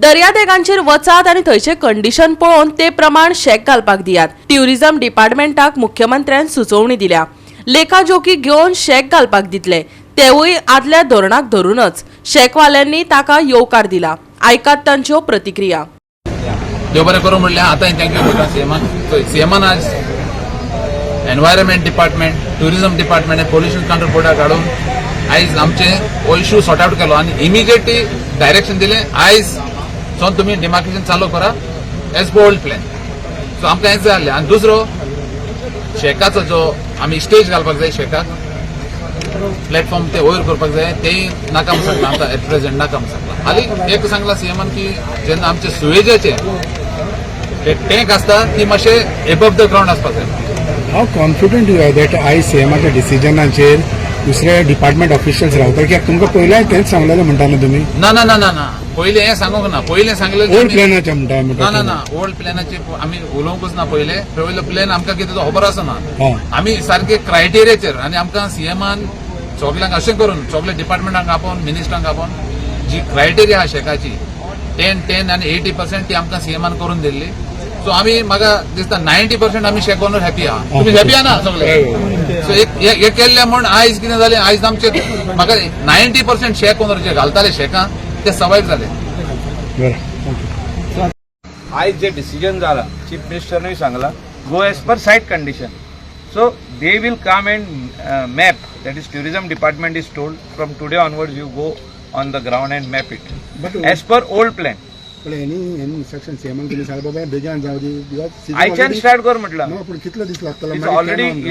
दर्यादेगांचेर वचात आनी थंयचे कंडिशन पळोवन ते प्रमाण शेक घालपाक दियात। ट्युरिझम डिपार्टमेंटाक मुख्यमंत्र्यान सुचोवणी दिल्या। लेखाजोखी घेवन शेक घालपाक दितले, तेवूय आदल्या धोरणाक धरूनच। शेकवाल्यांनी ताका येवकार दिला। आयकात तांच्यो प्रतिक्रिया। देव बरें करूं म्हणलें आतां थँक्यू करता सीएमान आज environment department, tourism department pollution control बोर्डाक हाडून आयज आमचे हो इश्यू सॉर्ट आउट केलो आनी इमिजिएटली डायरेक्शन दिलें आयज सोन तुमी डिमार्केशन चालू करा as per old plan. So आमकां हें जाल्लें आनी दुसरो शेकाचो जो आमी स्टेज घालपाक जाय शेकाक प्लॅटफॉर्म ते वयर करपाक जाय तेय नाका म्हणून सांगला आमकां एट प्रेझेंट नाका म्हणून सांगला। हालीं एक सांगला सीएमान की जेन्ना आमचे सुवेजाचे ते टँक आसता ती मातशें एबव द ग्राउंड आसपाक जाय। हाव कॉन्फिडंट यू आर दॅट आयज सीएमाच्या डिसिजनाचेर दुसरे डिपार्टमेंट ऑफिशियल्स रावतात कित्याक तुमकां पयल्यार तेंच सांगलेलें म्हणटा न्हू तुमी? ना ना ना ना ना पयलें हें सांगूंक ना, पयलें सांगलें ओल्ड प्लॅनाचें म्हणटा ना ना ना ओल्ड प्लॅनाचे आमी उलोवंकूच ना। पयलो प्लॅन आमकां कितें तो खबर आसना। आमी सारके क्रायटेरियाचेर आनी आमकां सीएमान सगल्यांक अशें करून सगळे डिपार्टमेंटाक आपोवन मिनिस्टरांक आपोवन जी क्रायटेरिया आहा शेकाची 10 आनी 80% ती आमकां सीएमान करून दिल्ली। सो आमी म्हाका दिसता 90% आमी शेकोन हॅपी आहा। तुमी हॅपी आहा ना सगळे? सो एक केल्ले म्हण आयज कितें जालें आयज आमचे म्हाका 90% शेक ओनर जे घालताले शेकां ते सर्वायव जाले। आज जे डिसिजन जाला चीफ मिनिस्टरने सांगला go as per site condition. So they will come and map, that is tourism department is told from today onwards you go on the ground and map it but as per old plan. But any instruction सीएमान तुम्ही सांगा बाबा बेजान जाऊ दे I can start कर म्हटलं no पण कितले दिस लागतला?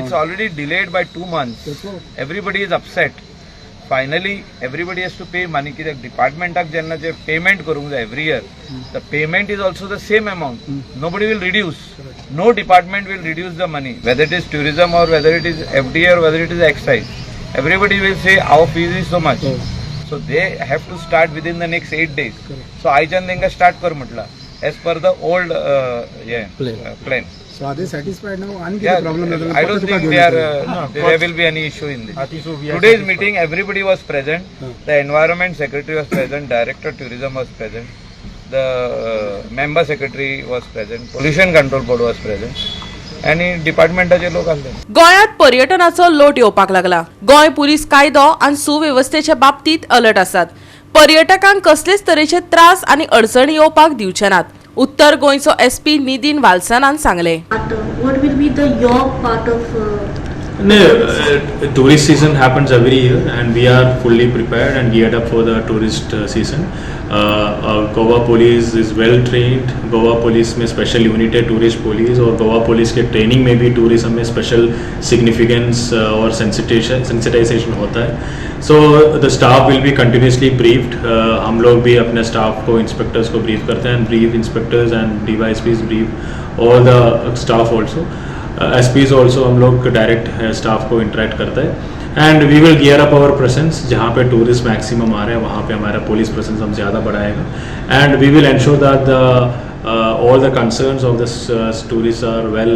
it's already delayed by 2 months. Everybody is upset. Finally everybody has to pay money की डिपार्टमेंटाक जेन्ना जे पेमेंट करूंक जाय every year the payment is also the same amount. Nobody will reduce. No department will reduce the money, whether it is tourism or whether it is FDI or whether it is excise. Everybody will say our fees is so much. So they have to start within the next 8 days. So I can think start कर म्हटला as per the old plan. So are they satisfied now? Yeah, I don't think there will be any issue in this. Today's meeting everybody was present. The environment secretary was present, director tourism was present, the member secretary was present, pollution control board was present. आणि डिपार्टमेंटाचे लोक आले। गोंयांत पर्यटनाचो लोट येवपाक लागला। Goa police कायदो आनी सुवेवस्थेच्या बाबतीत अलर्ट आसात। पर्यटकांक कसलेच तरेचे त्रास आनी अडचणी येवपाक दिवचे नात। उत्तर गोंयचो एसपी नितीन वालसनान सांगले। What will be your part of tourist season happens every year and we are fully prepared and geared up for the tourist season. Goa police is well trained. Goa police में special unit है tourist police और Goa police के training में भी tourism में special significance और sensitization होता है। So the staff will be continuously briefed. हम लोग भी अपने staff को inspectors को brief करते हैं, brief inspectors and DYSPs brief all the staff also. SPs also हम लोग डायरेक्ट स्टाफ को इंटरेक्ट करते हैं and we will gear up our presence. जहाँ पे टूरिस्ट मैक्सिमम आ रहे हैं वहाँ पे हमारा पुलिस प्रेजेंस हम ज़्यादा बढ़ाएगा and we will ensure that all the concerns of the tourist are well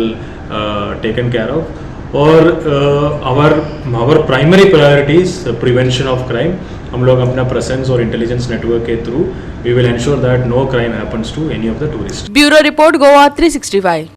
taken care of और our primary priorities prevention of crime. हम लोग अपना प्रेजेंस और इंटेलिजेंस नेटवर्क के through we will ensure that no crime happens to any of the tourist. Bureau report Goa 365।